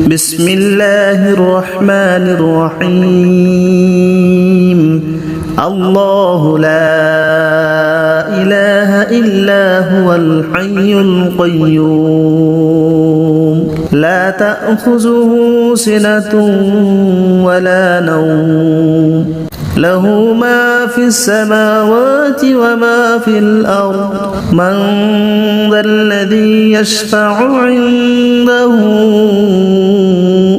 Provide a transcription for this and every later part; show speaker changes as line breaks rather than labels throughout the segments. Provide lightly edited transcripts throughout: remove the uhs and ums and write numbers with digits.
بسم الله الرحمن الرحيم الله لا إله إلا هو الحي القيوم لا تأخذه سنة ولا نوم له ما في السماوات وما في الأرض من ذا الذي يشفع عنده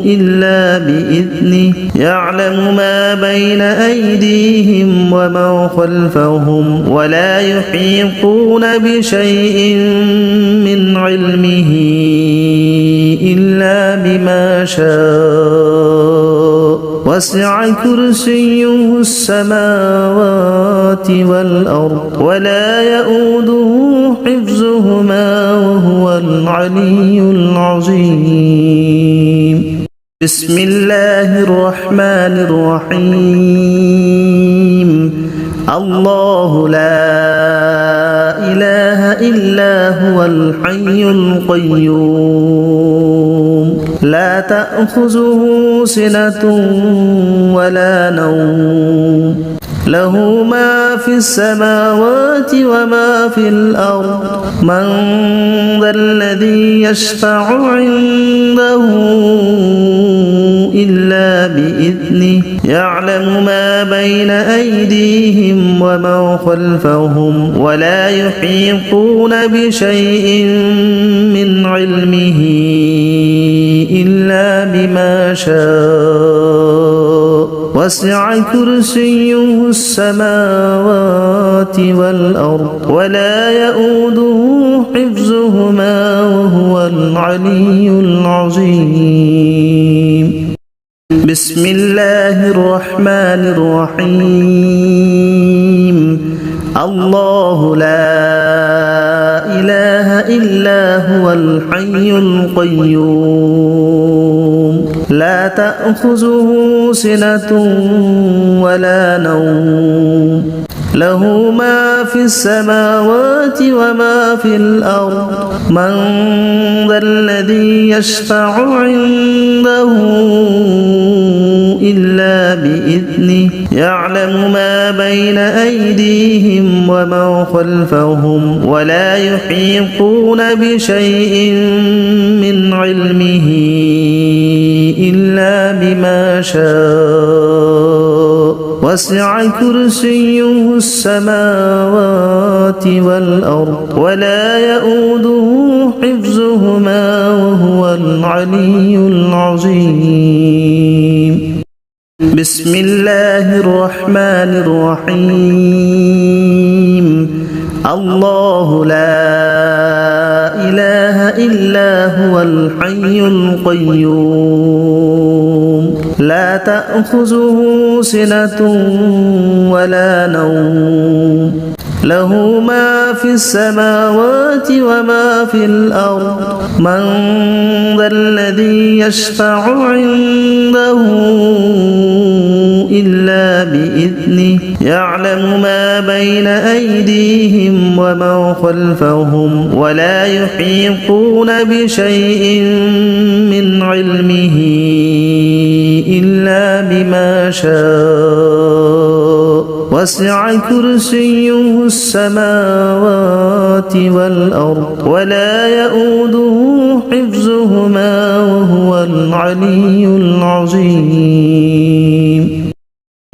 إلا بإذنه يعلم ما بين أيديهم وما خلفهم ولا يحيطون بشيء من علمه إلا بما شاء وسع كرسيه السماوات والأرض ولا يؤوده حفظهما وهو العلي العظيم بسم الله الرحمن الرحيم الله لا إله إلا هو الحي القيوم لا تأخذه سنة ولا نوم له ما في السماوات وما في الأرض من ذا الذي يشفع عنده إلا بإذنه يعلم ما بين أيديهم وما خلفهم ولا يحيطون بشيء من علمه إلا بما شاء وسع كرسيه السماوات والأرض ولا يؤوده حفظهما وهو العلي العظيم بسم الله الرحمن الرحيم الله لا إله إلا هو الحي القيوم لا تأخذه سنة ولا نوم له ما في السماوات وما في الأرض من ذا الذي يشفع عنده إلا بإذنه يعلم ما بين أيديهم وما خلفهم ولا يحيطون بشيء من علمه إلا بما شاء وسع كرسيه السماوات والأرض ولا يؤوده حفظهما وهو العلي العظيم بسم الله الرحمن الرحيم الله لا إله إلا هو الحي القيوم لا تأخذه سنة ولا نوم له ما في السماوات وما في الأرض من ذا الذي يشفع عنده إلا بإذنه يعلم ما بين أيديهم وما خلفهم ولا يحيطون بشيء من علمه إلا بما شاء وسع كرسيه السماوات والأرض ولا يؤوده حفظهما وهو العلي العظيم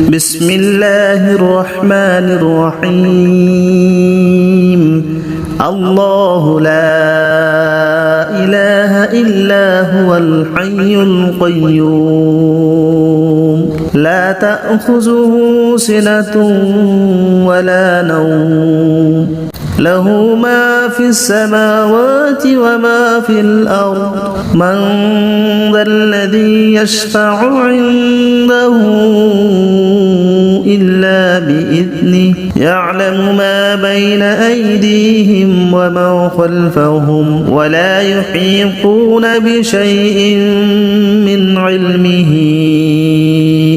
بسم الله الرحمن الرحيم الله لا إله إلا هو الحي القيوم لا تأخذه سنة ولا نوم له ما في السماوات وما في الأرض من ذا الذي يشفع عنده إلا بإذنه يعلم ما بين أيديهم وما خلفهم ولا يحيطون بشيء من علمه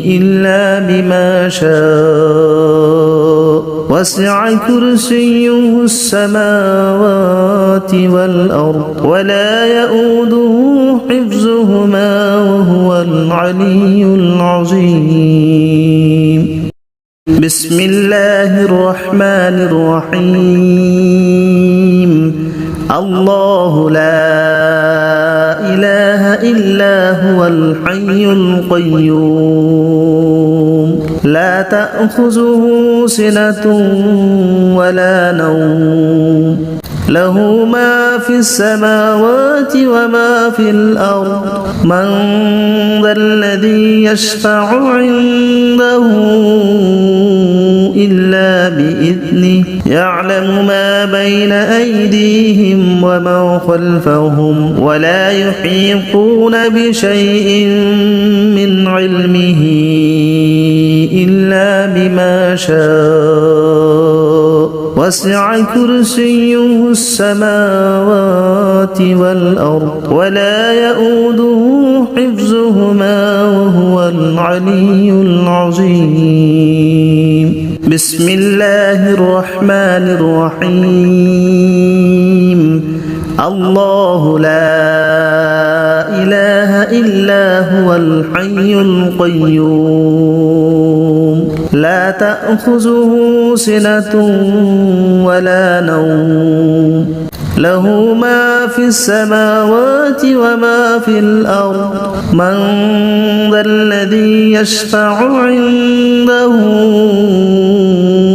إلا بما شاء وسع كرسيه السماوات والأرض ولا يؤوده حفظهما العلي العظيم. بسم الله الرحمن الرحيم. الله لا إله إلا هو الحي القيوم لا تأخذه سنة ولا نوم له ما في السماوات وما في الأرض من ذا الذي يشفع عنده إلا بإذنه يعلم ما بين أيديهم وما خلفهم ولا يحيطون بشيء من علمه إلا بما شاء وسع كرسيه السماوات والأرض ولا يؤوده حفظهما وهو العلي العظيم. بسم الله الرحمن الرحيم. الله لا إله إلا هو الحي القيوم لا تأخذه سنة ولا نوم له ما في السماوات وما في الأرض من ذا الذي يشفع عنده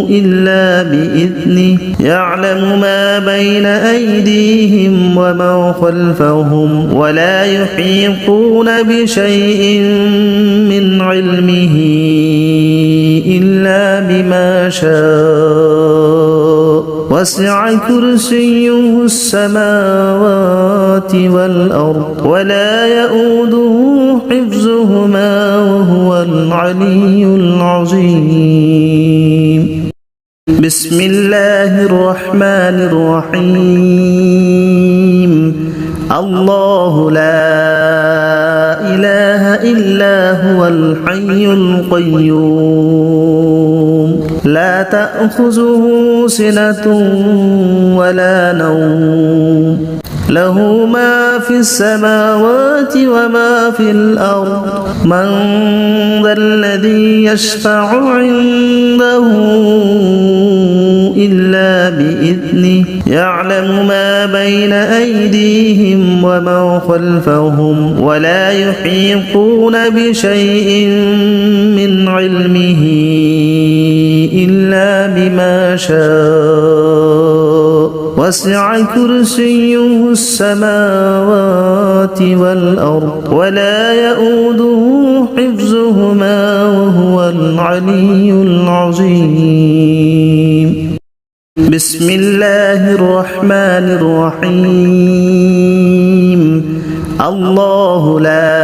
إلا بإذنه يعلم ما بين أيديهم وما خلفهم ولا يحيطون بشيء من علمه إلا بما شاء وسع كرسيه السماوات والأرض ولا يؤوده حفظهما وهو العلي العظيم. بسم الله الرحمن الرحيم. الله لا إله إلا هو الحي القيوم لا تأخذه سنة ولا نوم له ما في السماوات وما في الأرض من ذا الذي يشفع عنده إلا بإذنه يعلم ما بين أيديهم وما خلفهم ولا يحيطون بشيء من علمه إلا بما شاء وسع كرسيه السماوات والأرض ولا يؤوده حفظهما وهو العلي العظيم. بسم الله الرحمن الرحيم. الله لا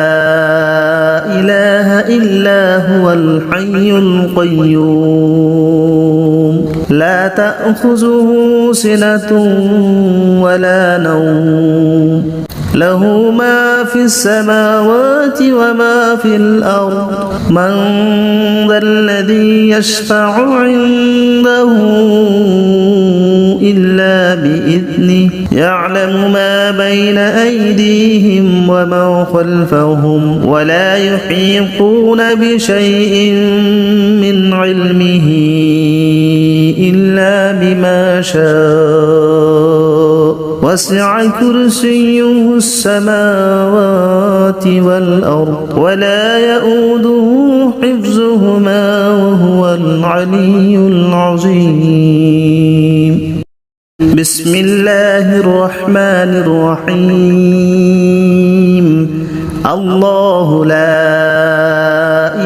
إله إلا هو الحي القيوم لا تأخذه سنة ولا نوم له ما في السماوات وما في الأرض من ذا الذي يشفع عنده إلا بإذنه يعلم ما بين أيديهم وما خلفهم ولا يحيطون بشيء من علمه إلا بما شاء وسع كرسيه السماوات والأرض ولا يؤوده حفظهما وهو العلي العظيم. بسم الله الرحمن الرحيم. الله لا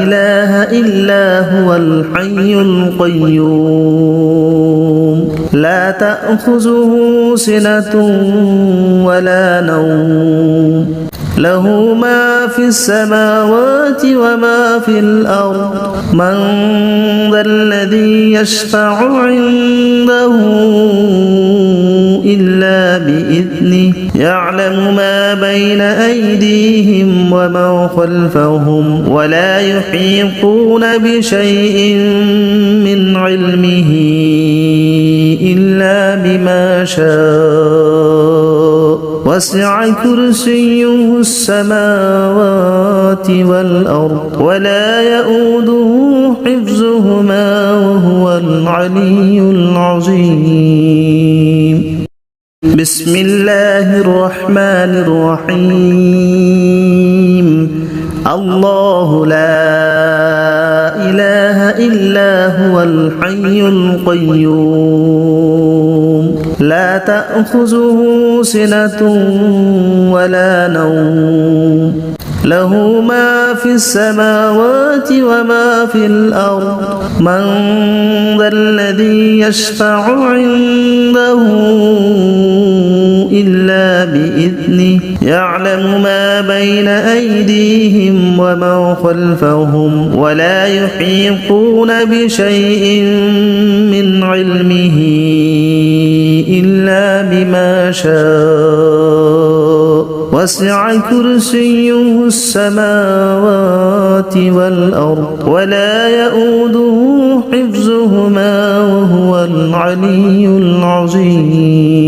إله إلا هو الحي القيوم لا تأخذه سنة ولا نوم له ما في السماوات وما في الأرض من ذا الذي يشفع عنده إلا بإذنه يعلم ما بين أيديهم وما خلفهم ولا يحيطون بشيء من علمه إلا بما شاء وسع كرسيه السماوات والأرض ولا يؤوده حفظهما وهو العلي العظيم. بسم الله الرحمن الرحيم. الله لا إله إلا هو الحي القيوم لا تأخذه سنة ولا نوم له ما في السماوات وما في الأرض من ذا الذي يشفع عنده إلا بإذنه يعلم ما بين أيديهم وما خلفهم ولا يحيطون بشيء من علمه إلا بما شاء وسع كرسيه السماوات والأرض ولا يؤوده حفظهما وهو العلي العظيم.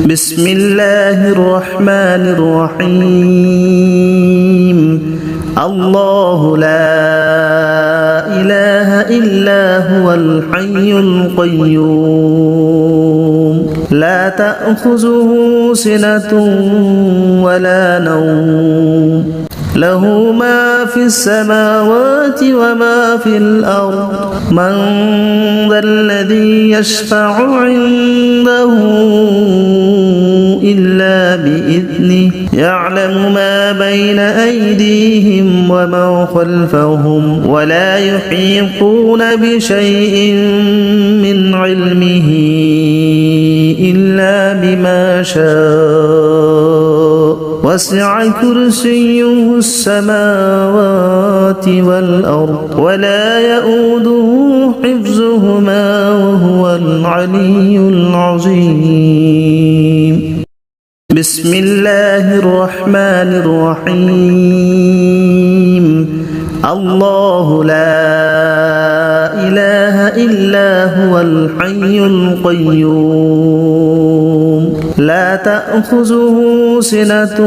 بسم الله الرحمن الرحيم. الله لا إله إلا هو الحي القيوم لا تأخذه سنة ولا نوم له ما في السماوات وما في الأرض من ذا الذي يشفع عنده إلا بإذنه يعلم ما بين أيديهم وما خلفهم ولا يحيطون بشيء من علمه إلا بما شاء وسع كرسيه السماوات والأرض ولا يؤوده حفظهما وهو العلي العظيم. بسم الله الرحمن الرحيم. الله لا إله إلا هو الحي القيوم لا تأخذه سنة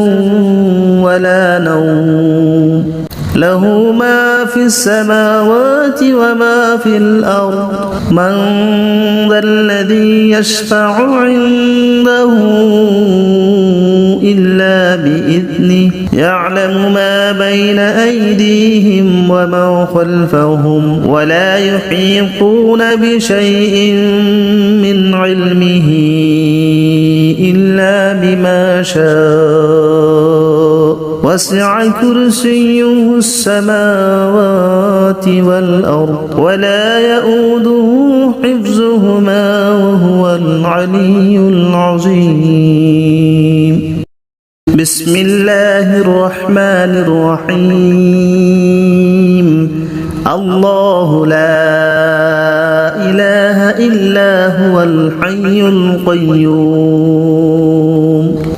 ولا نوم له ما في السماوات وما في الأرض من ذا الذي يشفع عنده إلا بإذنه يعلم ما بين أيديهم وما خلفهم ولا يحيطون بشيء من علمه إلا بما شاء وسع كرسيه السماوات والأرض ولا يؤوده حفظهما وهو العلي العظيم. بسم الله الرحمن الرحيم. الله لا إله إلا هو الحي القيوم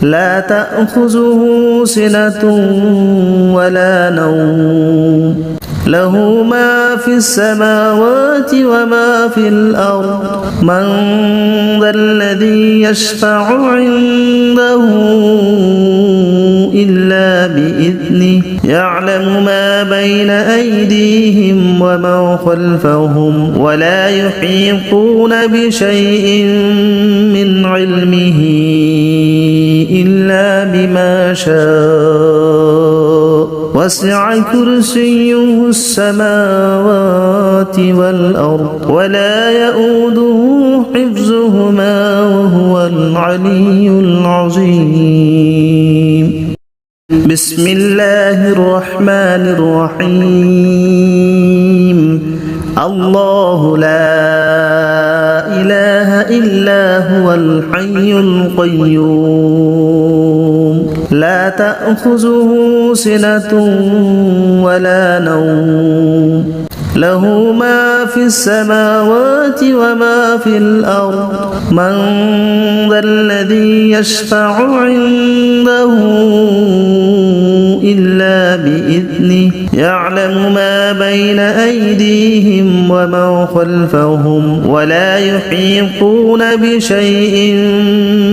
لا تأخذه سنة ولا نوم له ما في السماوات وما في الأرض من ذا الذي يشفع عنده إلا بإذنه يعلم ما بين أيديهم وما خلفهم ولا يحيطون بشيء من علمه إلا بما شاء وسع كرسيه السماوات والأرض ولا يؤوده حفظهما وهو العلي العظيم. بسم الله الرحمن الرحيم. الله لا إله إلا هو الحي القيوم لا تأخذه سنة ولا نوم له ما في السماوات وما في الأرض من ذا الذي يشفع عنده إلا بإذنه يعلم ما بين أيديهم وما خلفهم ولا يحيطون بشيء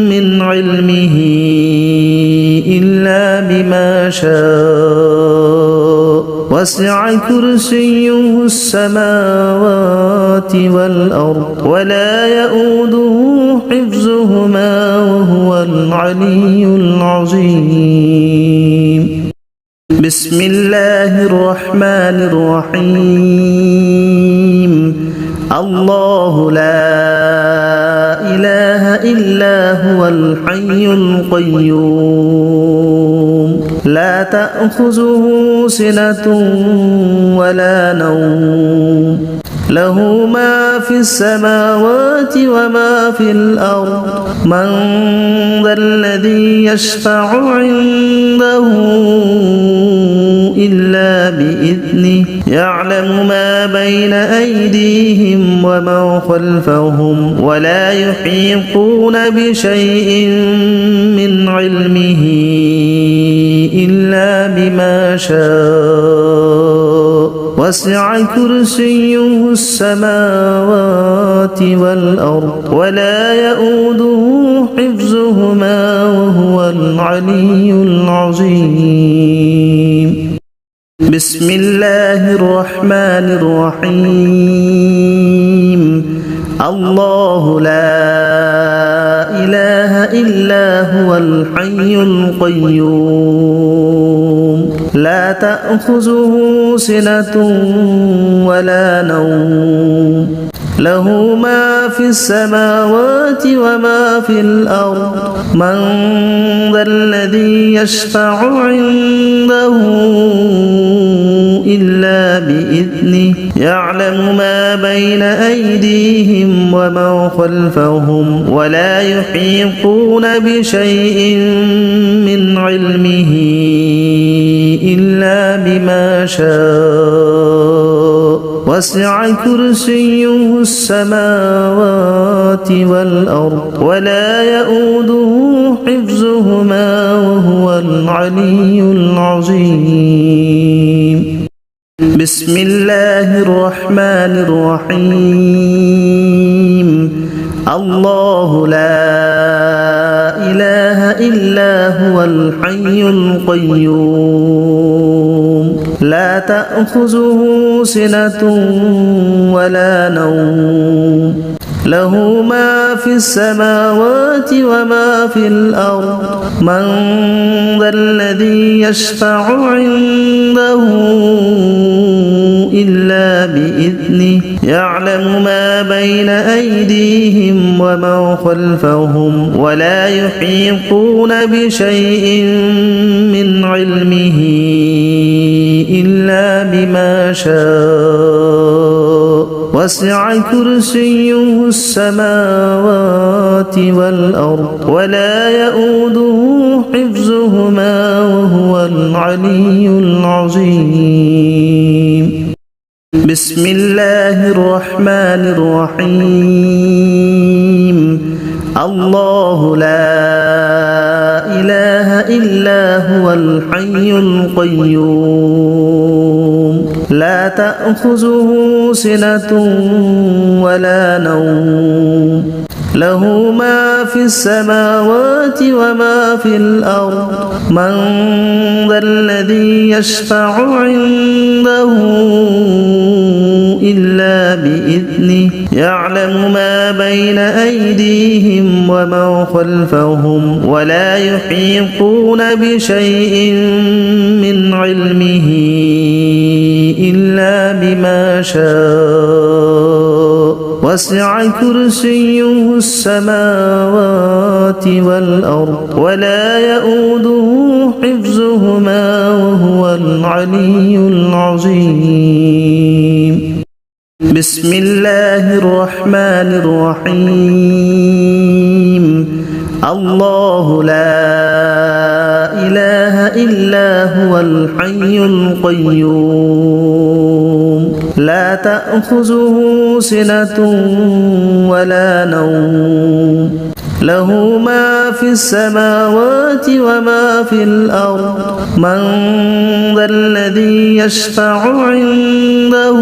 من علمه إلا بما شاء وسع كرسيه السماوات والأرض ولا يؤوده حفظهما وهو العلي العظيم. بسم الله الرحمن الرحيم. الله لا إله إلا هو الحي القيوم لا تأخذه سنة ولا نوم له ما في السماوات وما في الأرض من ذا الذي يشفع عنده إلا بإذنه يعلم ما بين أيديهم وما خلفهم ولا يحيطون بشيء من علمه إلا بما شاء وسع كرسيه السماوات والأرض ولا يؤوده حفظهما وهو العلي العظيم. بسم الله الرحمن الرحيم. الله لا إله إلا هو الحي القيوم لا تأخذه سنة ولا نوم له ما في السماوات وما في الأرض من ذا الذي يشفع عنده إلا بإذنه يعلم ما بين أيديهم وما خلفهم ولا يحيطون بشيء من علمه إلا بما شاء وسع كرسيه السماوات والأرض ولا يؤوده حفظهما وهو العلي العظيم. بسم الله الرحمن الرحيم. الله لا إله إلا هو الحي القيوم لا تأخذه سنة ولا نوم له ما في السماوات وما في الأرض من ذا الذي يشفع عنده إلا بإذنه يعلم ما بين أيديهم وما خلفهم ولا يحيطون بشيء من علمه إلا بما شاء وسع كرسيه السماوات والأرض ولا يؤوده حفظهما وهو العلي العظيم. بسم الله الرحمن الرحيم. الله لا إله إلا هو الحي القيوم لا تأخذه سنة ولا نوم له ما في السماوات وما في الأرض من ذا الذي يشفع عنده إلا بإذنه يعلم ما بين أيديهم وما خلفهم ولا يحيطون بشيء من علمه إلا بما شاء وسع كرسيه السماوات والأرض ولا يؤوده حفظهما وهو العلي العظيم. بسم الله الرحمن الرحيم. الله لا إله إلا هو الحي القيوم لا تأخذه سنة ولا نوم له ما في السماوات وما في الأرض من ذا الذي يشفع عنده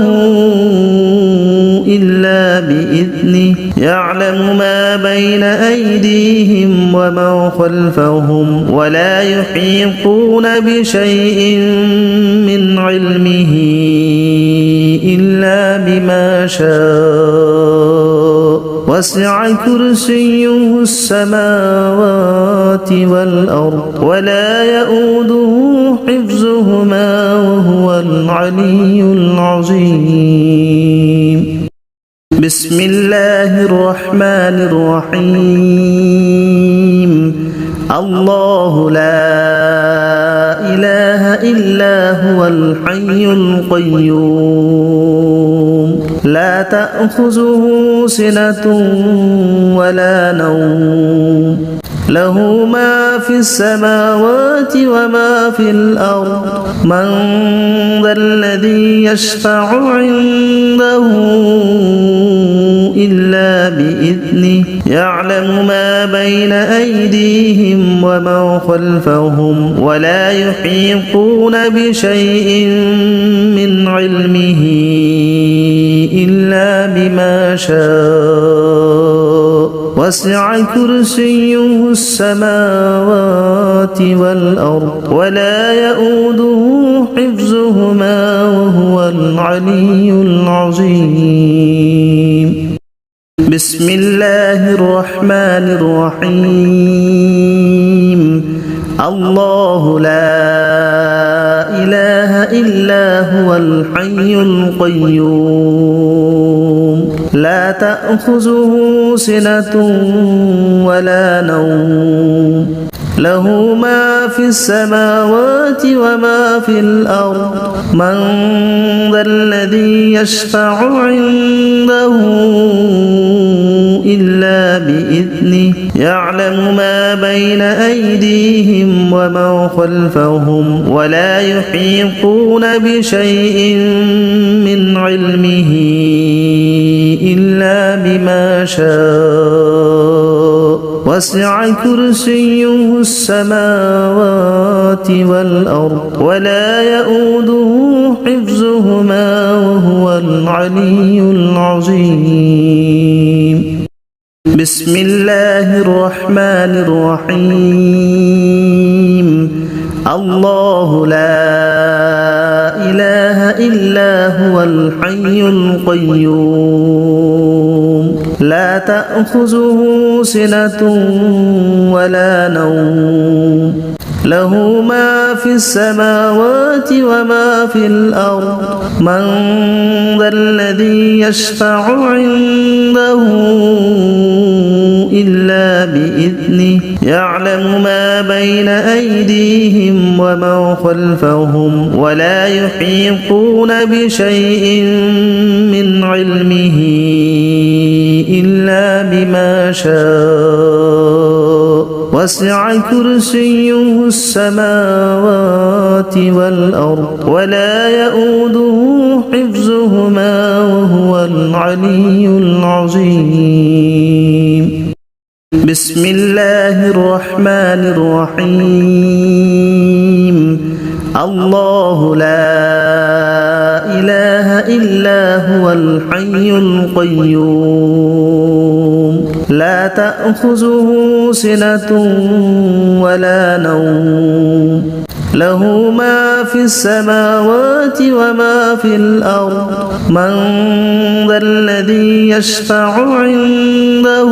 إلا بإذنه يعلم ما بين أيديهم وما خلفهم ولا يحيطون بشيء من علمه إلا بما شاء وسع كرسيه السماوات والأرض ولا يؤوده حفظهما وهو العلي العظيم. بسم الله الرحمن الرحيم. الله لا إله إلا هو الحي القيوم لا تأخذه سنة ولا نوم له ما في السماوات وما في الأرض من ذا الذي يشفع عنده إلا بإذنه يعلم ما بين أيديهم وما خلفهم ولا يحيطون بشيء من علمه إلا بما شاء وسع كرسيه السماوات والأرض ولا يؤوده حفظهما وهو العلي العظيم. بسم الله الرحمن الرحيم. الله لا إله إلا هو الحي القيوم لا تأخذه سنة ولا نوم له ما في السماوات وما في الأرض من ذا الذي يشفع عنده إلا بإذنه يعلم ما بين أيديهم وما خلفهم ولا يحيطون بشيء من علمه إلا بما شاء وسع كرسيه السماوات والأرض ولا يؤوده حفظهما وهو العلي العظيم. بسم الله الرحمن الرحيم. الله لا إله إلا هو الحي القيوم لا تأخذه سنة ولا نوم له ما في السماوات وما في الأرض من ذا الذي يشفع عنده إلا بإذنه يعلم ما بين أيديهم وما خلفهم ولا يحيطون بشيء من علمه إلا بما شاء وسع كرسيه السماوات والأرض ولا يؤوده حفظهما وهو العلي العظيم. بسم الله الرحمن الرحيم. الله لا إله إلا هو الحي القيوم لا تأخذه سنة ولا نوم له ما في السماوات وما في الأرض من ذا الذي يشفع عنده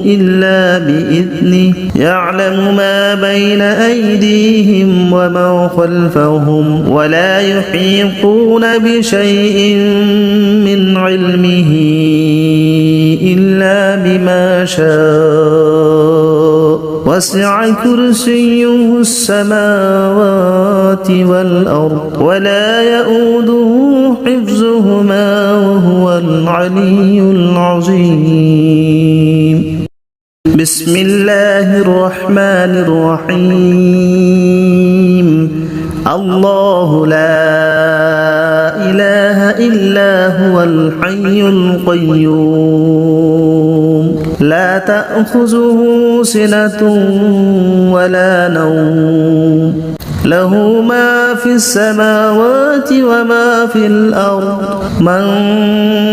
إلا بإذنه يعلم ما بين أيديهم وما خلفهم ولا يحيطون بشيء من علمه إلا بما شاء وسع كرسيه السماوات والأرض ولا يؤوده حفظهما وهو العلي العظيم. بسم الله الرحمن الرحيم. الله لا إله إلا هو الحي القيوم لا تأخذه سنة ولا نوم له ما في السماوات وما في الأرض من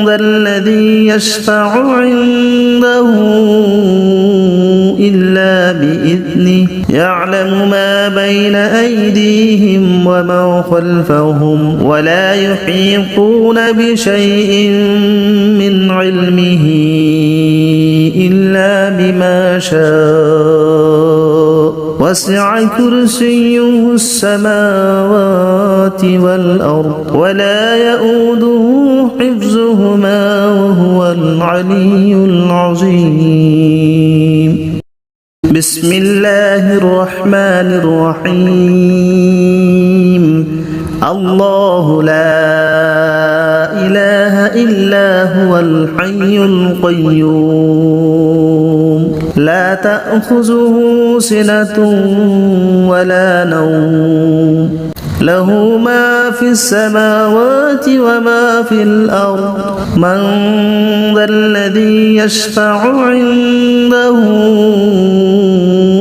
ذا الذي يشفع عنده إلا بإذنه يعلم ما بين أيديهم وما خلفهم ولا يحيطون بشيء من علمه إلا بما شاء وسع كرسيه السماوات والأرض ولا يؤوده حفظهما وهو العلي العظيم بسم الله الرحمن الرحيم الله لا إله إلا هو الحي القيوم لا تأخذه سنة ولا نوم له ما في السماوات وما في الأرض من ذا الذي يشفع عنده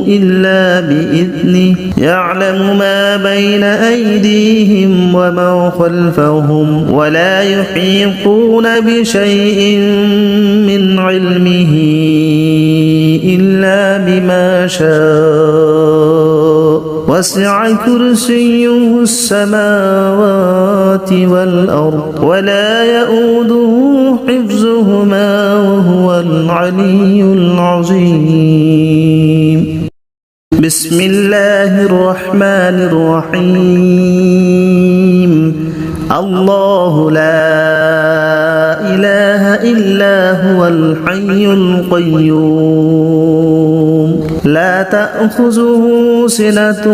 إلا بإذنه يعلم ما بين أيديهم وما خلفهم ولا يحيطون بشيء من علمه إلا بما شاء وسع كرسيه السماوات والأرض ولا يؤوده حفظهما وهو العلي العظيم بسم الله الرحمن الرحيم الله لا إله إلا هو الحي القيوم لا تأخذه سنة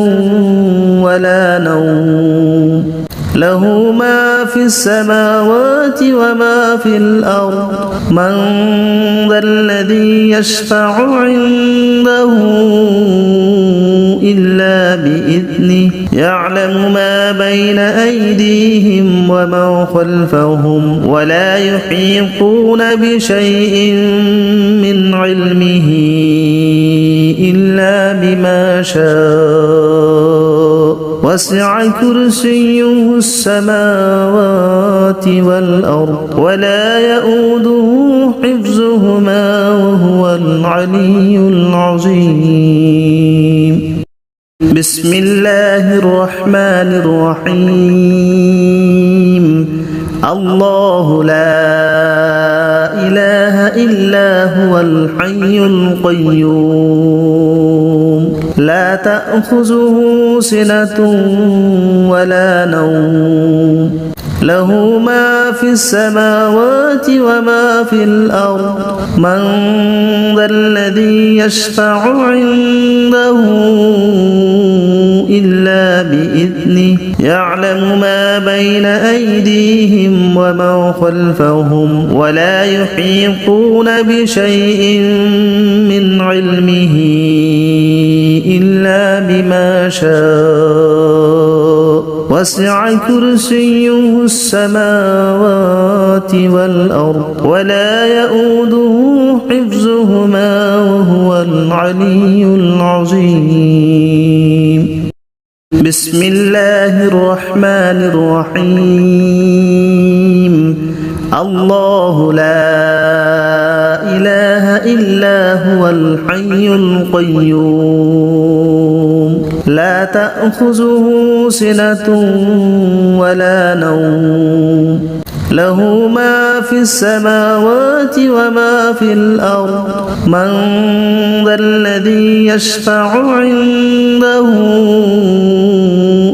ولا نوم له ما في السماوات وما في الأرض من ذا الذي يشفع عنده إلا بإذنه يعلم ما بين أيديهم وما خلفهم ولا يحيطون بشيء من علمه إلا بما شاء وسع كرسيه السماوات والأرض ولا يؤوده حفظهما وهو العلي العظيم بسم الله الرحمن الرحيم الله لا إله إلا هو الحي القيوم لا تأخذه سنة ولا نوم له ما في السماوات وما في الأرض من ذا الذي يشفع عنده إلا بإذنه يعلم ما بين أيديهم وما خلفهم ولا يحيطون بشيء من علمه إلا بما شاء وسع كرسيه السماوات والأرض ولا يؤوده حفظهما وهو العلي العظيم بسم الله الرحمن الرحيم الله لا إله إلا هو الحي القيوم لا تأخذه سنة ولا نوم له ما في السماوات وما في الأرض من ذا الذي يشفع عنده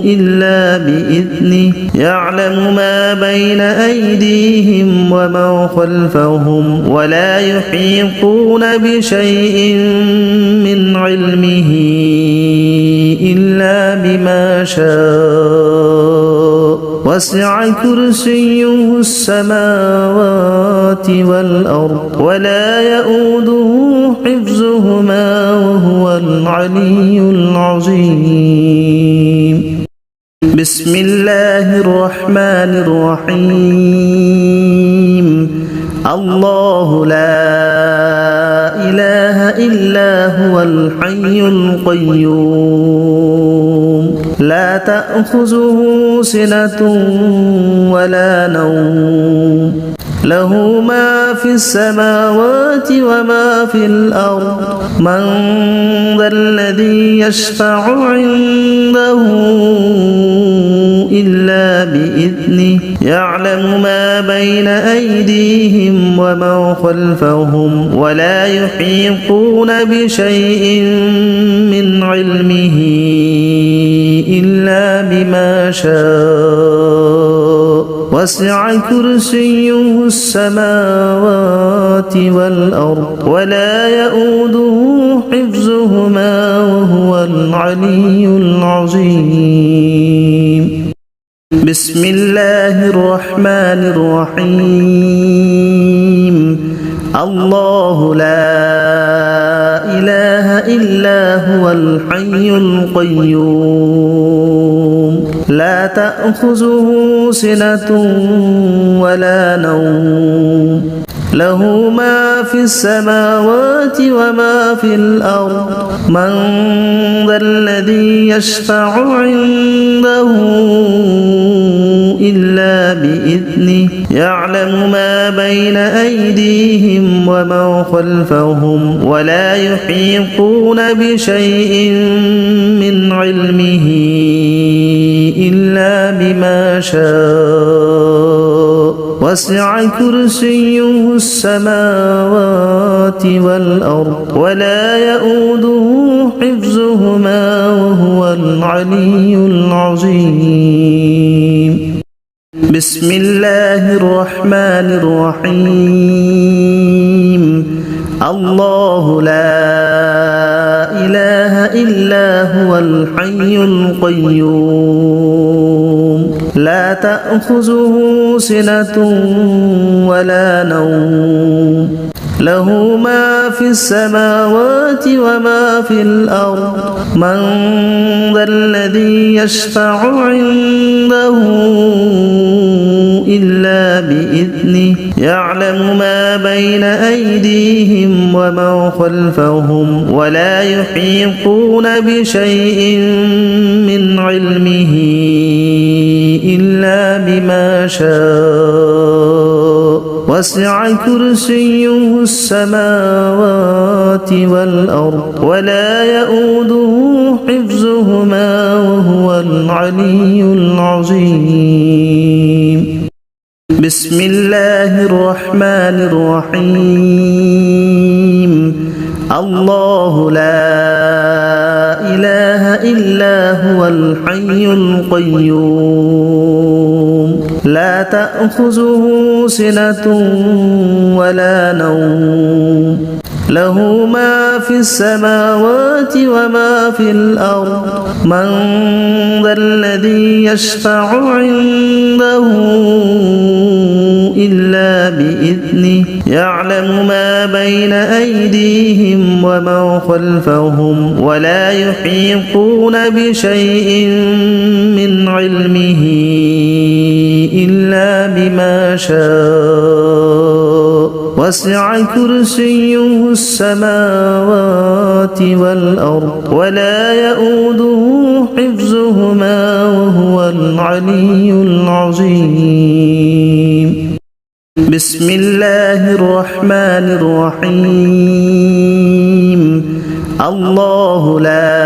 إلا بإذنه يعلم ما بين أيديهم وما خلفهم ولا يحيطون بشيء من علمه إلا بما شاء وسع كرسيه السماوات والأرض ولا يؤوده حفظهما وهو العلي العظيم بسم الله الرحمن الرحيم الله لا إله إلا هو الحي القيوم لا تأخذه سنة ولا نوم له ما في السماوات وما في الأرض من ذا الذي يشفع عنده إلا بإذنه يعلم ما بين أيديهم وما خلفهم ولا يحيطون بشيء من علمه إلا بما شاء وسع كرسيه السماوات والأرض ولا يؤوده حفظهما وهو العلي العظيم بسم الله الرحمن الرحيم الله لا إله إلا هو الحي القيوم لا تأخذه سنة ولا نوم له ما في السماوات وما في الأرض من ذا الذي يشفع عنده إلا بإذنه يعلم ما بين أيديهم وما خلفهم ولا يحيطون بشيء من علمه إلا بما شاء وسع كرسيه السماوات والأرض ولا يؤوده حفظهما وهو العلي العظيم بسم الله الرحمن الرحيم الله لا إله إلا هو الحي القيوم لا تأخذه سنة ولا نوم له ما في السماوات وما في الأرض من ذا الذي يشفع عنده إلا بإذنه يعلم ما بين أيديهم وما خلفهم ولا يحيطون بشيء من علمه إلا بما شاء وسع كرسيه السماوات والأرض ولا يؤوده حفظهما وهو العلي العظيم بسم الله الرحمن الرحيم الله لا إله إلا هو الحي القيوم لا تأخذه سنة ولا نوم له ما في السماوات وما في الأرض من ذا الذي يشفع عنده إلا بإذنه يعلم ما بين أيديهم وما خلفهم ولا يحيطون بشيء من علمه إلا بما شاء وسع كرسيه السماوات والأرض ولا يؤوده حفظهما وهو العلي العظيم بسم الله الرحمن الرحيم الله لا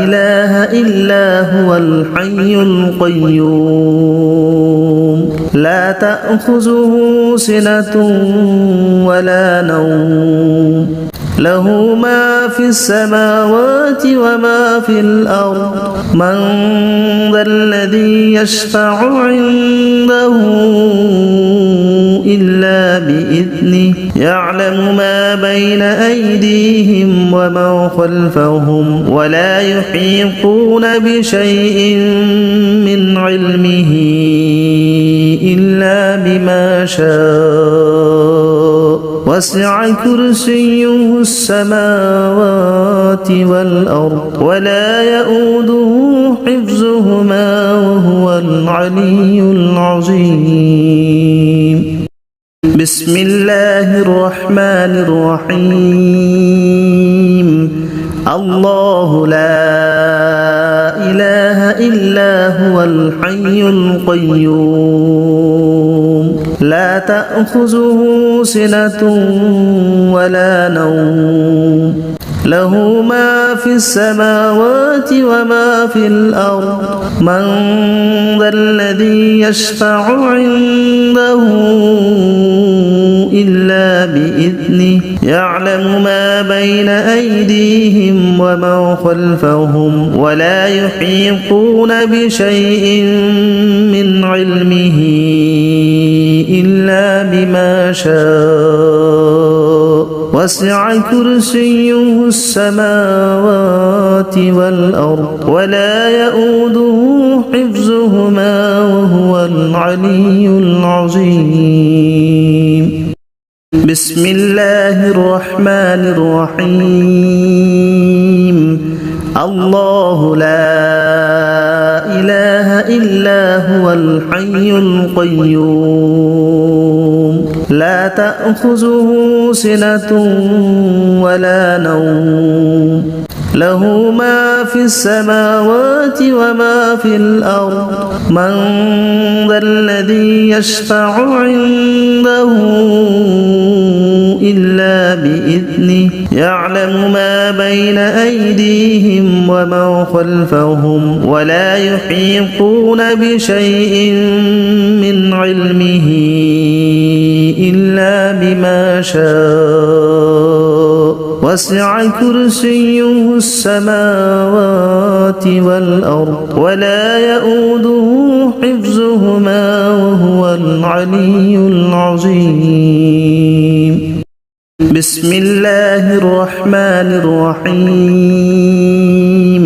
إله إلا هو الحي القيوم لا تأخذه سنة ولا نوم له ما في السماوات وما في الأرض من ذا الذي يشفع عنده إلا بإذنه يعلم ما بين أيديهم وما خلفهم ولا يحيطون بشيء من علمه إلا بما شاء وسع كرسيه السماوات والأرض ولا يؤوده حفظهما وهو العلي العظيم بسم الله الرحمن الرحيم الله لا إله إلا هو الحي القيوم لا تأخذه سنة ولا نوم له ما في السماوات وما في الأرض من ذا الذي يشفع عنده إلا بإذنه يعلم ما بين أيديهم وما خلفهم ولا يحيطون بشيء من علمه إلا بما شاء وسع كرسيه السماوات والأرض ولا يؤوده حفظهما وهو العلي العظيم بسم الله الرحمن الرحيم الله لا إله إلا هو الحي القيوم لا تأخذه سنة ولا نوم له ما في السماوات وما في الأرض من ذا الذي يشفع عنده إلا بإذنه يعلم ما بين أيديهم وما خلفهم ولا يحيطون بشيء من علمه إلا بما شاء وسع كرسيه السماوات والأرض ولا يؤوده حفظهما وهو العلي العظيم بسم الله الرحمن الرحيم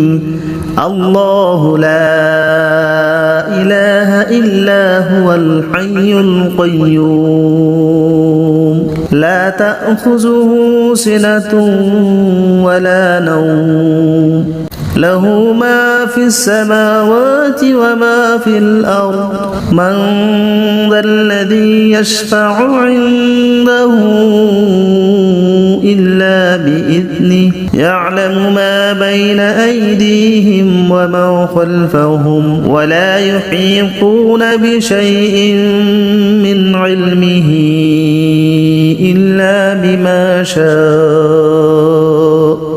الله لا إله إلا هو الحي القيوم لا تأخذه سنة ولا نوم له ما في السماوات وما في الأرض من ذا الذي يشفع عنده إلا بإذنه يعلم ما بين أيديهم وما خلفهم ولا يحيطون بشيء من علمه إلا بما شاء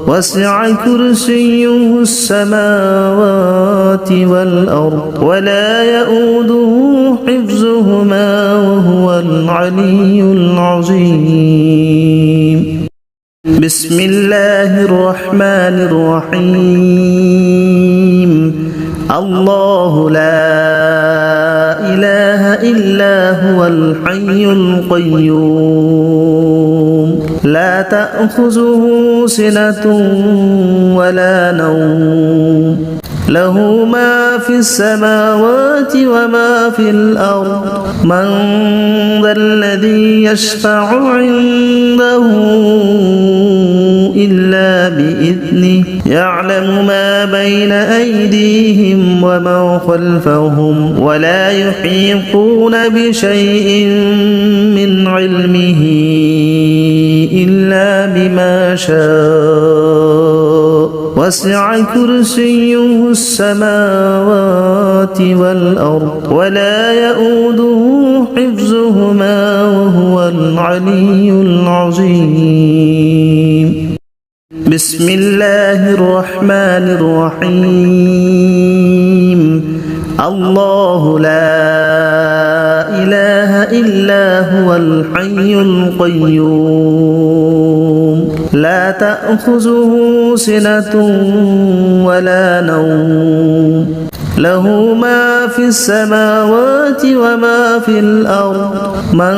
وسع كرسيه السماوات والأرض ولا يؤوده حفظهما وهو العلي العظيم بسم الله الرحمن الرحيم الله لا إله إلا هو الحي القيوم لا تأخذه سنة ولا نوم له ما في السماوات وما في الأرض من ذا الذي يشفع عنده إلا بإذنه يعلم ما بين أيديهم وما خلفهم ولا يحيطون بشيء من علمه إلا بما شاء وسع كرسيه السماوات والأرض ولا يؤوده حفظهما وهو العلي العظيم بسم الله الرحمن الرحيم الله لا إله إلا هو الحي القيوم لا تأخذه سنة ولا نوم له ما في السماوات وما في الأرض من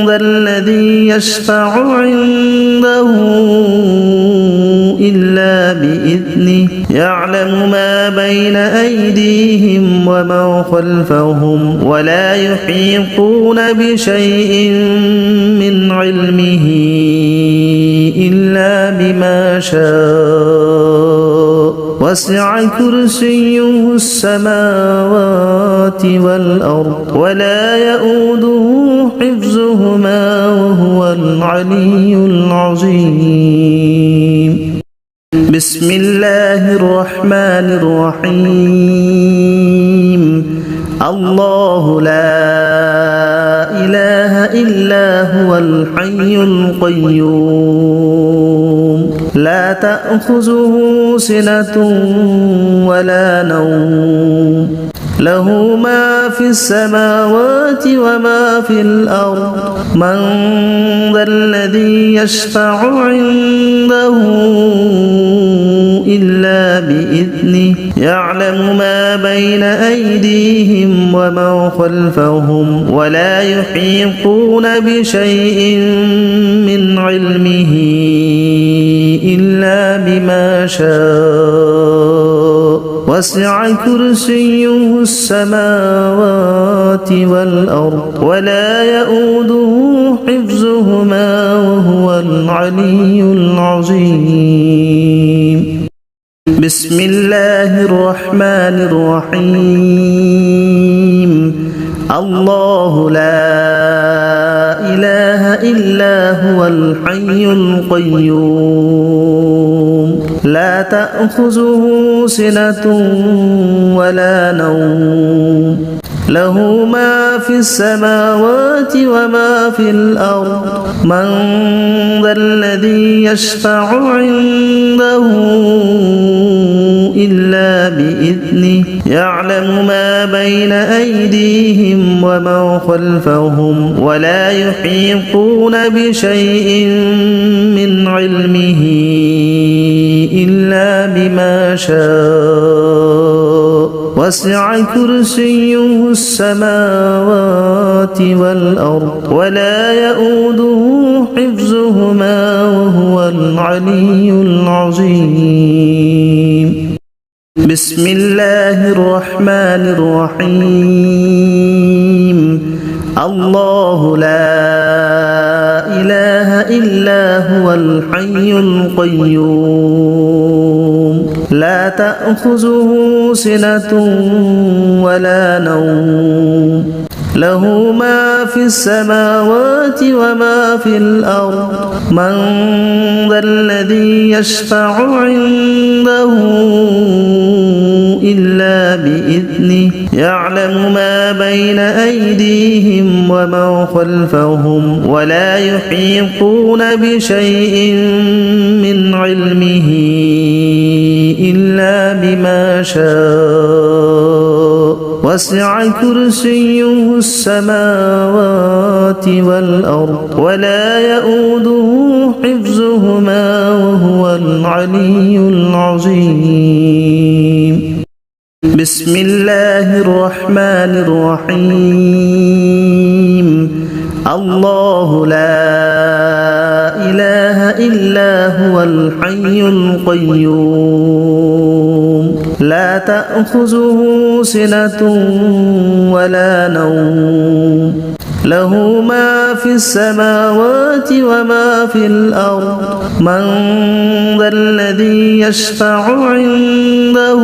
ذا الذي يشفع عنده إلا بإذنه يعلم ما بين أيديهم وما خلفهم ولا يحيطون بشيء من علمه إلا بما شاء وسع كرسيه السماوات والأرض ولا يؤوده حفظهما وهو العلي العظيم بسم الله الرحمن الرحيم الله لا إله إلا هو الحي القيوم لا تأخذه سنة ولا نوم له ما في السماوات وما في الأرض من ذا الذي يشفع عنده إلا بإذنه يعلم ما بين أيديهم وما خلفهم ولا يحيطون بشيء من علمه إلا بما شاء وسع كرسيه السماوات والأرض ولا يؤوده حفظهما وهو العلي العظيم بسم الله الرحمن الرحيم الله لا إله إلا هو الحي القيوم لا تأخذه سنة ولا نوم له ما في السماوات وما في الأرض من ذا الذي يشفع عنده إلا بإذنه يعلم ما بين أيديهم وما خلفهم ولا يحيطون بشيء من علمه إلا بما شاء وسع كرسيه السماوات والأرض ولا يؤوده حفظهما وهو العلي العظيم بسم الله الرحمن الرحيم الله لا إله إلا هو الحي القيوم لا تأخذه سنة ولا نوم له ما في السماوات وما في الأرض من ذا الذي يشفع عنده إلا بإذنه يعلم ما بين أيديهم وما خلفهم ولا يحيطون بشيء من علمه إلا بما شاء وسع كرسيه السماوات والأرض ولا يؤوده حفظهما وهو العلي العظيم بسم الله الرحمن الرحيم الله لا إله إلا هو الحي القيوم لا تأخذه سنة ولا نوم له ما في السماوات وما في الأرض من ذا الذي يشفع عنده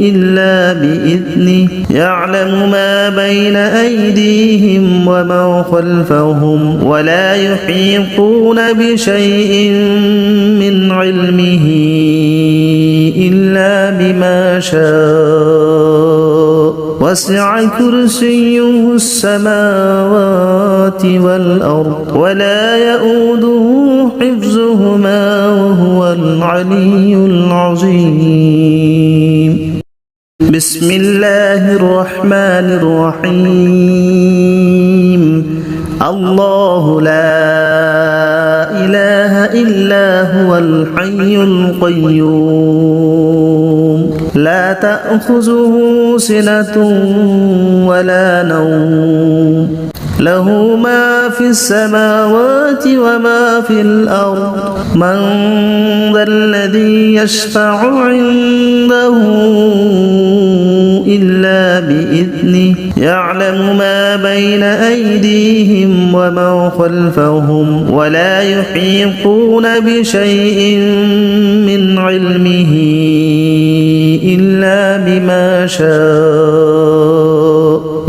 إلا بإذنه يعلم ما بين أيديهم وما خلفهم ولا يحيطون بشيء من علمه إلا بما شاء وسع كرسيه السماوات والأرض ولا يؤوده حفظهما وهو العلي العظيم بسم الله الرحمن الرحيم الله لا إله إلا هو الحي القيوم لا تأخذه سنة ولا نوم له ما في السماوات وما في الأرض من ذا الذي يشفع عنده إلا بإذنه يعلم ما بين أيديهم وما خلفهم ولا يحيطون بشيء من علمه إلا بما شاء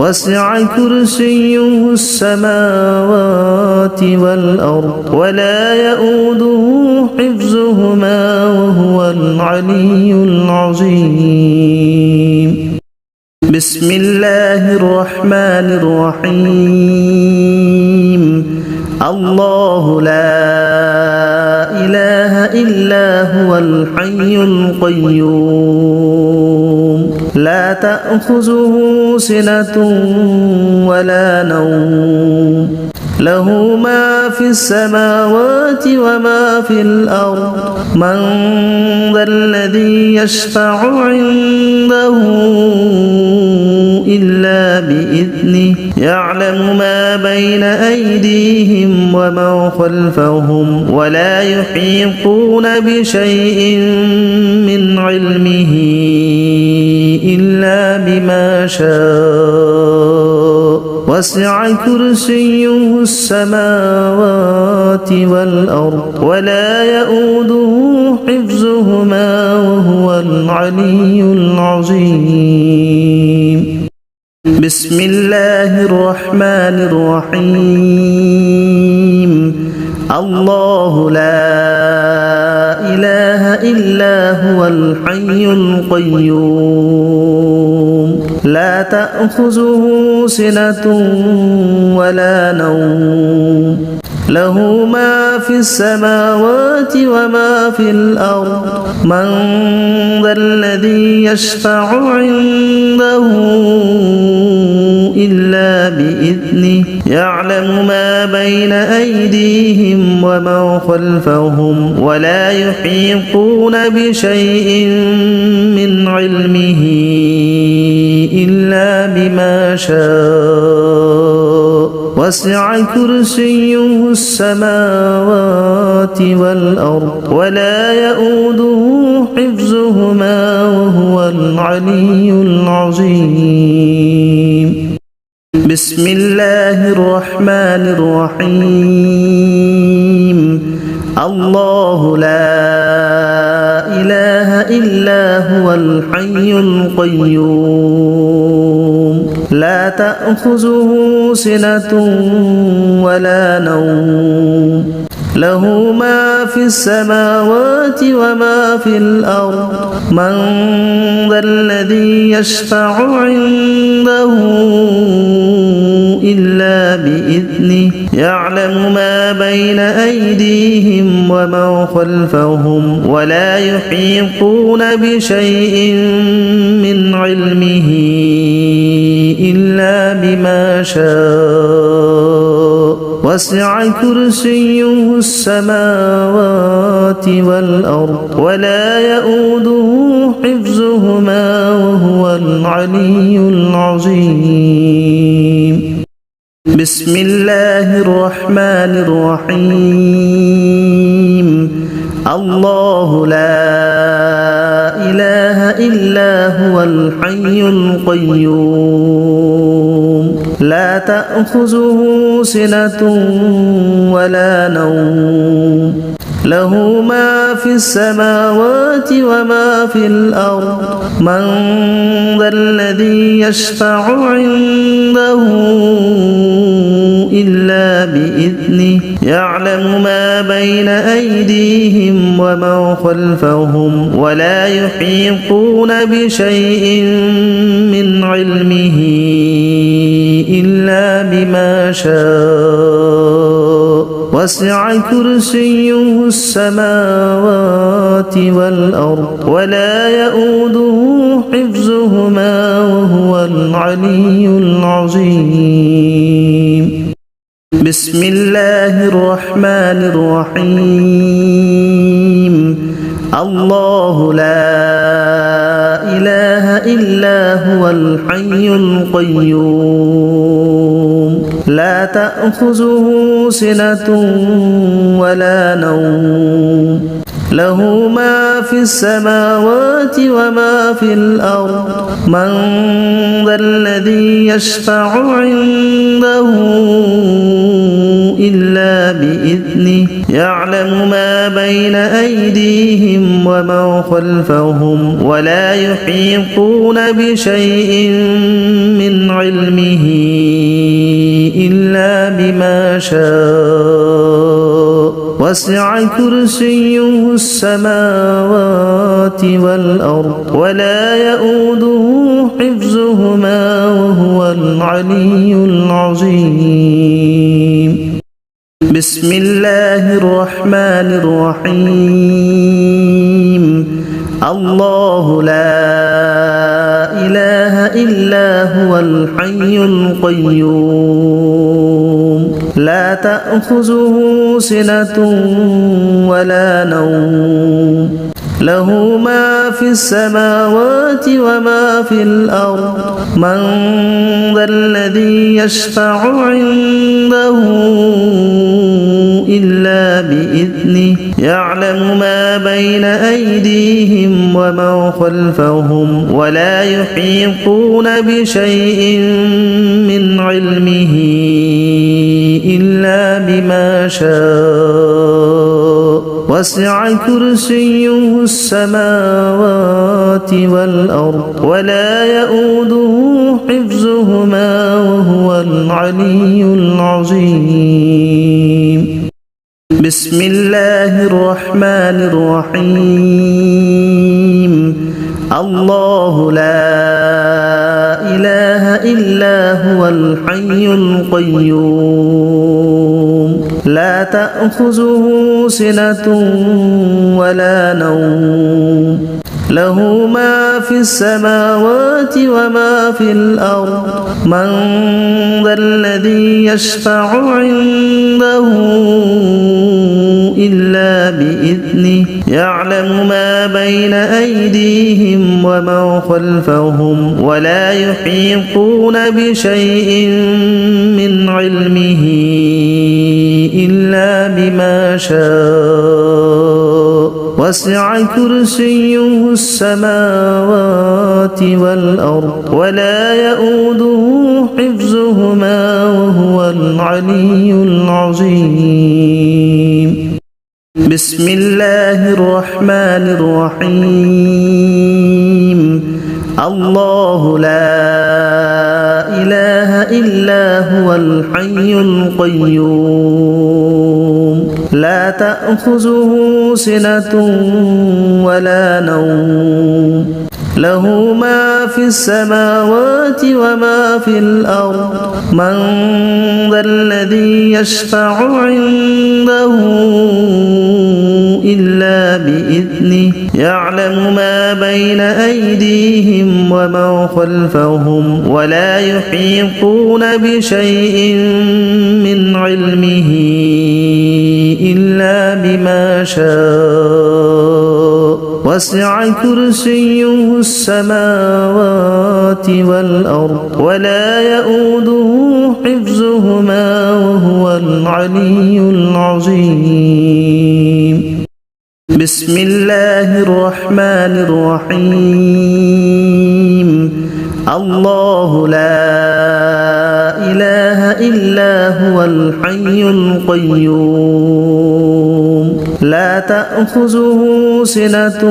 وسع كرسيه السماوات والأرض ولا يؤوده حفظهما وهو العلي العظيم. بسم الله الرحمن الرحيم. الله لا إله إلا هو الحي القيوم لا تأخذه سنة ولا نوم له ما في السماوات وما في الأرض من ذا الذي يشفع عنده إلا بإذنه يعلم ما بين أيديهم وما خلفهم ولا يحيطون بشيء من علمه إلا بما شاء وسع كرسيه السماوات والأرض ولا يؤوده حفظهما وهو العلي العظيم. بسم الله الرحمن الرحيم. الله لا إله إلا هو الحي القيوم لا تأخذه سنة ولا نوم له ما في السماوات وما في الأرض من ذا الذي يشفع عنده إلا بإذنه يعلم ما بين أيديهم وما خلفهم ولا يحيطون بشيء من علمه إلا بما شاء وسع كرسيه السماوات والأرض ولا يؤوده حفظهما وهو العلي العظيم. بسم الله الرحمن الرحيم. الله لا إله إلا هو الحي القيوم لا تأخذه سنة ولا نوم له ما في السماوات وما في الأرض من ذا الذي يشفع عنده إلا بإذنه يعلم ما بين أيديهم وما خلفهم ولا يحيطون بشيء من علمه إلا بما شاء وسع كرسيه السماوات والأرض ولا يؤوده حفظهما وهو العلي العظيم. بسم الله الرحمن الرحيم. الله لا إله إلا هو الحي القيوم لا تأخذه سنة ولا نوم له ما في السماوات وما في الأرض من ذا الذي يشفع عنده إلا بإذنه يعلم ما بين أيديهم وما خلفهم ولا يحيطون بشيء من علمه إلا بما شاء وسع كرسيه السماوات والأرض ولا يؤوده حفظهما وهو العلي العظيم. بسم الله الرحمن الرحيم. الله لا إله إلا هو الحي القيوم لا تأخذه سنة ولا نوم له ما في السماوات وما في الأرض من ذا الذي يشفع عنده إلا بإذنه يعلم ما بين أيديهم وما خلفهم ولا يحيطون بشيء من علمه إلا بما شاء وسع كرسيه السماوات والأرض ولا يؤوده حفظهما وهو العلي العظيم. بسم الله الرحمن الرحيم. الله لا إله إلا هو الحي القيوم لا تأخذه سنة ولا نوم له ما في السماوات وما في الأرض من ذا الذي يشفع عنده إلا بإذنه يعلم ما بين أيديهم وما خلفهم ولا يحيطون بشيء من علمه إلا بما شاء وسع كرسيه السماوات والأرض ولا يؤوده حفظهما وهو العلي العظيم. بسم الله الرحمن الرحيم. الله لا إله إلا هو الحي القيوم لا تأخذه سنة ولا نوم له ما في السماوات وما في الأرض من ذا الذي يشفع عنده إلا بإذنه يعلم ما بين أيديهم وما خلفهم ولا يحيطون بشيء من علمه إلا بما شاء وسع كرسيه السماوات والأرض ولا يؤوده حفظهما وهو العلي العظيم. بسم الله الرحمن الرحيم. الله لا إله إلا هو الحي القيوم لا تأخذه سنة ولا نوم له ما في السماوات وما في الأرض من ذا الذي يشفع عنده إلا بإذنه يعلم ما بين أيديهم وما خلفهم ولا يحيطون بشيء من علمه إلا بما شاء وسع كرسيه السماوات والأرض ولا يؤوده حفظهما وهو العلي العظيم. بسم الله الرحمن الرحيم. الله لا إله إلا هو الحي القيوم لا تأخذه سنة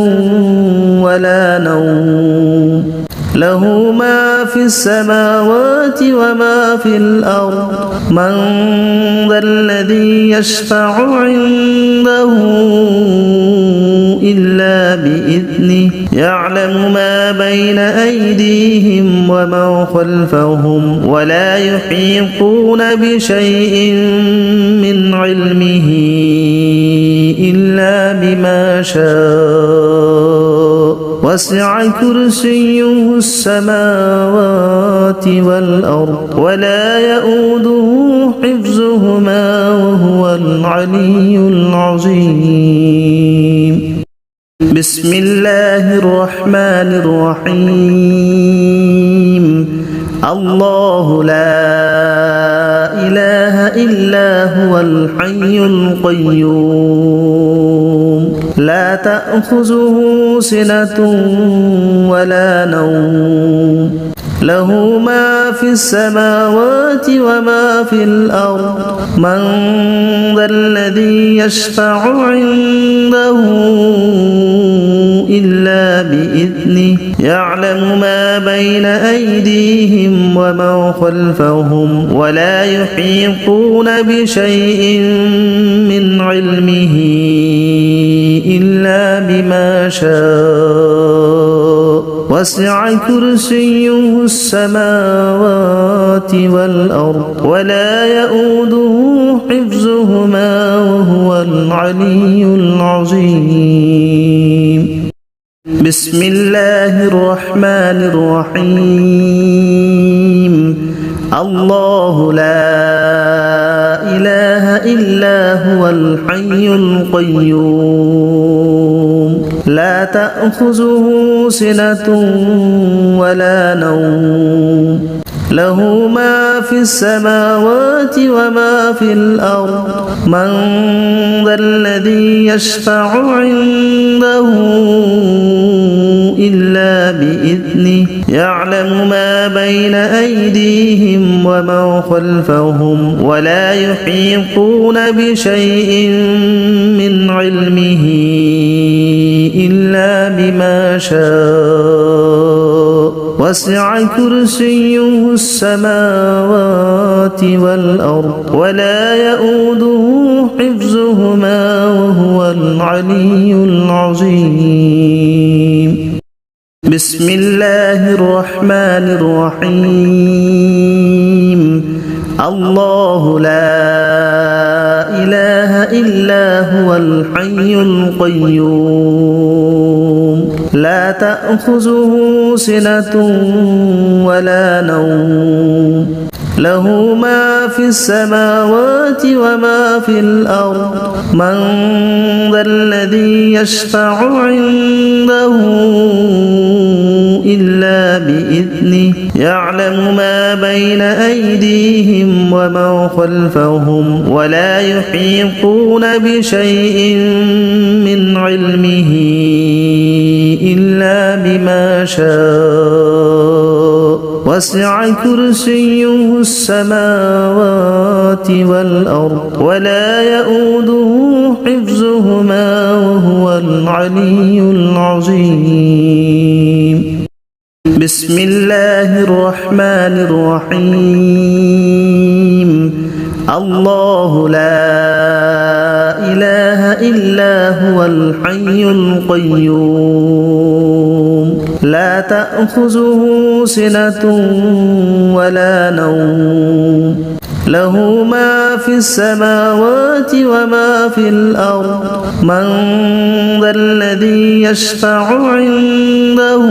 ولا نوم له ما في السماوات وما في الأرض من ذا الذي يشفع عنده إلا بإذنه يعلم ما بين أيديهم وما خلفهم ولا يحيطون بشيء من علمه إلا بما شاء وسع كرسيه السماوات والأرض ولا يؤوده حفظهما وهو العلي العظيم. بسم الله الرحمن الرحيم. الله لا إله إلا هو الحي القيوم لا تأخذه سنة ولا نوم له ما في السماوات وما في الأرض من ذا الذي يشفع عنده إلا بإذنه يعلم ما بين أيديهم وما خلفهم ولا يحيطون بشيء من علمه إلا بما شاء وسع كرسيه السماوات والأرض ولا يؤوده حفظهما وهو العلي العظيم. بسم الله الرحمن الرحيم. الله لا إله إلا هو الحي القيوم لا تأخذه سنة ولا نوم له ما في السماوات وما في الأرض من ذا الذي يشفع عنده إلا بإذنه يعلم ما بين أيديهم وما خلفهم ولا يحيطون بشيء من علمه إلا بما شاء وسع كرسيه السماوات والأرض ولا يؤوده حفظهما وهو العلي العظيم. بسم الله الرحمن الرحيم. الله لا إله إلا هو الحي القيوم لا تأخذه سنة ولا نوم له ما في السماوات وما في الأرض من ذا الذي يشفع عنده إلا بإذنه يعلم ما بين أيديهم وما خلفهم ولا يحيطون بشيء من علمه إلا بما شاء وسع كرسيه السماوات والأرض ولا يؤوده حفظهما وهو العلي العظيم. بسم الله الرحمن الرحيم. الله لا إله إلا هو الحي القيوم لا تأخذه سنة ولا نوم له ما في السماوات وما في الأرض من ذا الذي يشفع عنده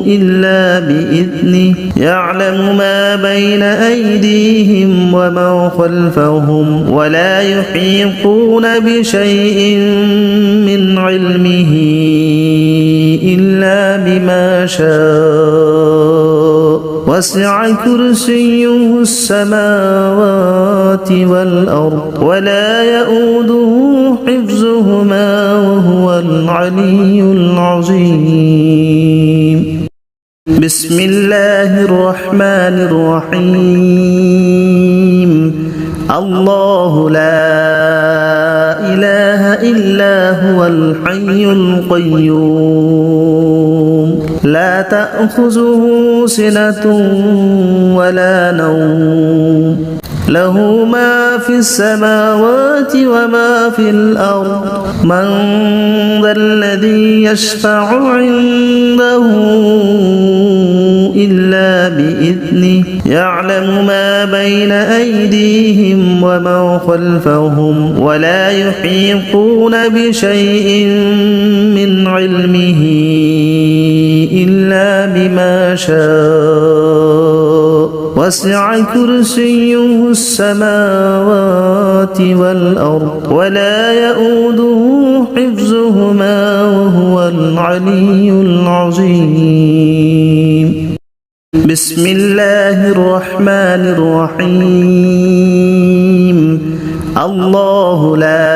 إلا بإذنه يعلم ما بين أيديهم وما خلفهم ولا يحيطون بشيء من علمه إلا بما شاء وسع كرسيه السماوات والأرض ولا يؤوده حفظهما وهو العلي العظيم. بسم الله الرحمن الرحيم. الله لا إله إلا هو الحي القيوم لا تأخذه سنة ولا نوم له ما في السماوات وما في الأرض من ذا الذي يشفع عنده إلا بإذنه يعلم ما بين أيديهم وما خلفهم ولا يحيطون بشيء من علمه إلا بما شاء وسع كرسيه السماوات والأرض ولا يؤوده حفظهما وهو العلي العظيم. بسم الله الرحمن الرحيم. الله لا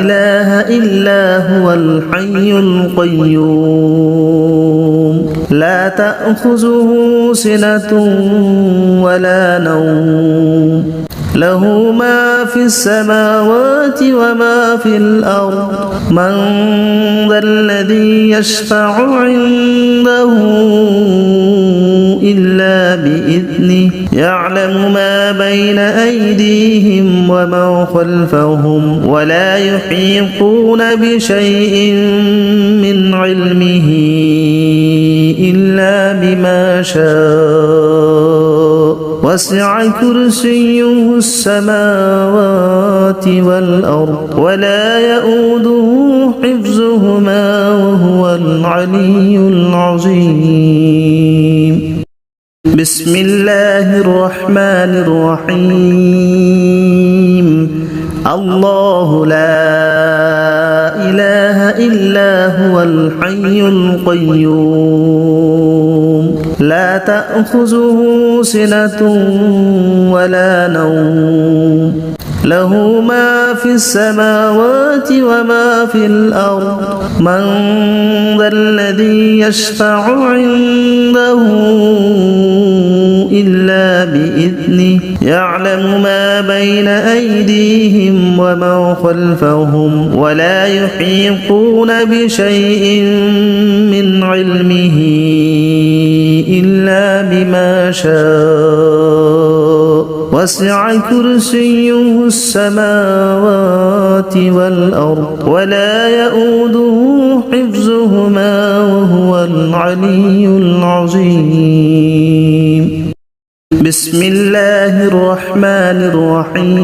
إله إلا هو الحي القيوم لا تأخذه سنة ولا نوم له ما في السماوات وما في الأرض من ذا الذي يشفع عنده إلا بإذنه يعلم ما بين أيديهم وما خلفهم ولا يحيطون بشيء من علمه إلا بما شاء وسع كرسيه السماوات والأرض ولا يؤوده حفظهما وهو العلي العظيم بسم الله الرحمن الرحيم الله لا إله إلا هو الحي القيوم لا تأخذه سنة ولا نوم له ما في السماوات وما في الأرض من ذا الذي يشفع عنده إلا بإذنه يعلم ما بين أيديهم وما خلفهم ولا يحيطون بشيء من علمه إلا بما شاء وسع كرسيه السماوات والأرض ولا يؤوده حفظهما وهو العلي العظيم بسم الله الرحمن الرحيم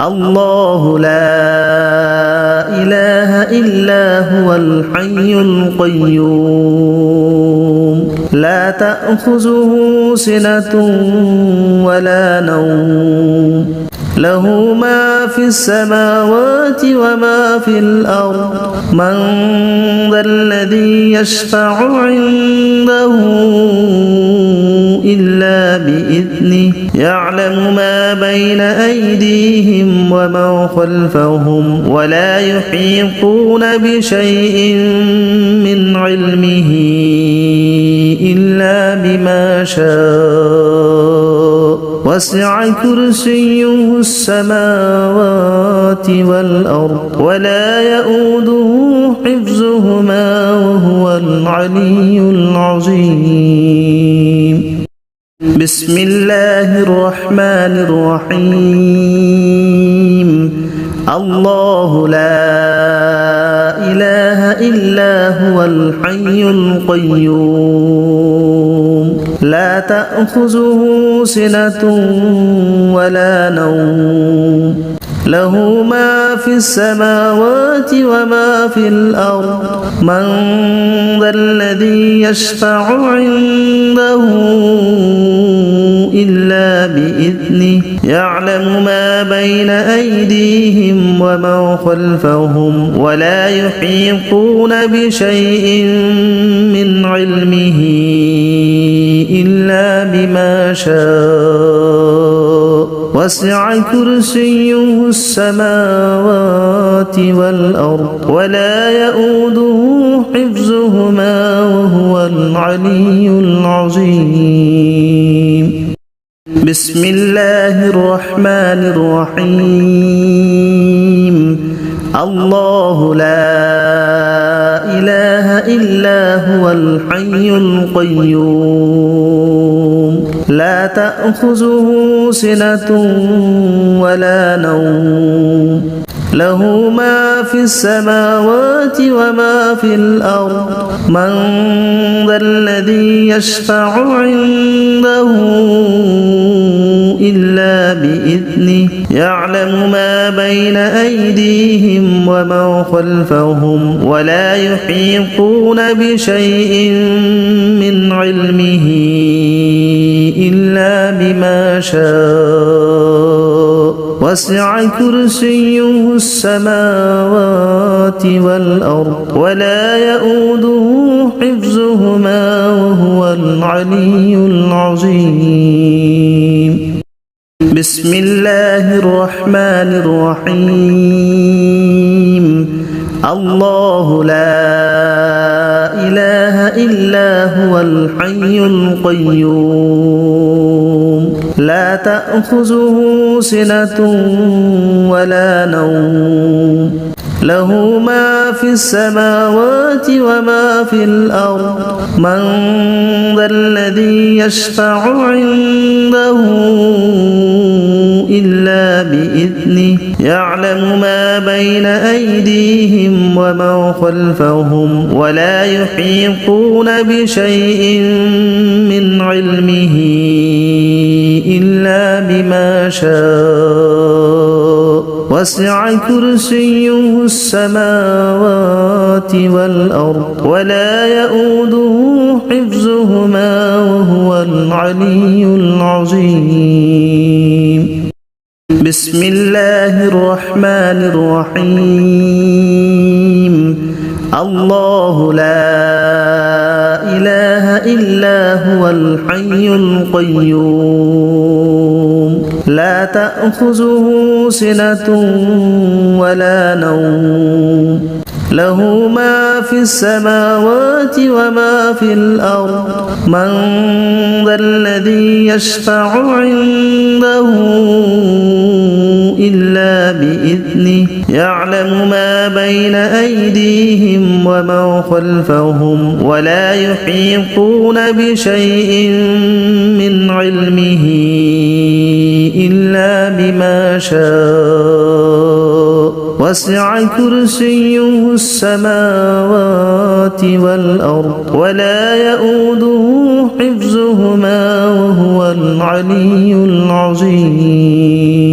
الله لا إله إلا هو الحي القيوم لا تأخذه سنة ولا نوم له ما في السماوات وما في الأرض من ذا الذي يشفع عنده إلا بإذنه يعلم ما بين أيديهم وما خلفهم ولا يحيطون بشيء من علمه إلا بما شاء وسع كرسيه السماوات والأرض ولا يؤوده حفظهما وهو العلي العظيم بسم الله الرحمن الرحيم الله لا إله إلا هو الحي القيوم لا تأخذه سنة ولا نوم له ما في السماوات وما في الأرض من ذا الذي يشفع عنده إلا بإذنه يعلم ما بين أيديهم وما خلفهم ولا يحيطون بشيء من علمه إلا بما شاء وسع كرسيه السماوات والأرض ولا يؤوده حفظهما وهو العلي العظيم بسم الله الرحمن الرحيم الله لا إله إلا هو الحي القيوم لا تأخذه سنة ولا نوم له ما في السماوات وما في الأرض من ذا الذي يشفع عنده إلا بإذنه يعلم ما بين أيديهم وما خلفهم ولا يحيطون بشيء من علمه إلا بما شاء وسع كرسيه السماوات والأرض ولا يؤوده حفظهما وهو العلي العظيم بسم الله الرحمن الرحيم الله لا إلا هو الحي القيوم لا تأخذه سنة ولا نوم له ما في السماوات وما في الأرض من ذا الذي يشفع عنده إلا بإذنه يعلم ما بين أيديهم وما خلفهم ولا يحيطون بشيء من علمه إلا بما شاء وسع كرسيه السماوات والأرض ولا يؤوده حفظهما وهو العلي العظيم بسم الله الرحمن الرحيم الله لا إله إلا هو الحي القيوم لا تأخذه سنة ولا نوم له ما في السماوات وما في الأرض من ذا الذي يشفع عنده إلا بإذنه يعلم ما بين أيديهم وما خلفهم ولا يحيطون بشيء من علمه إلا بما شاء وسع كرسيه السماوات والأرض ولا يؤوده حفظهما وهو العلي العظيم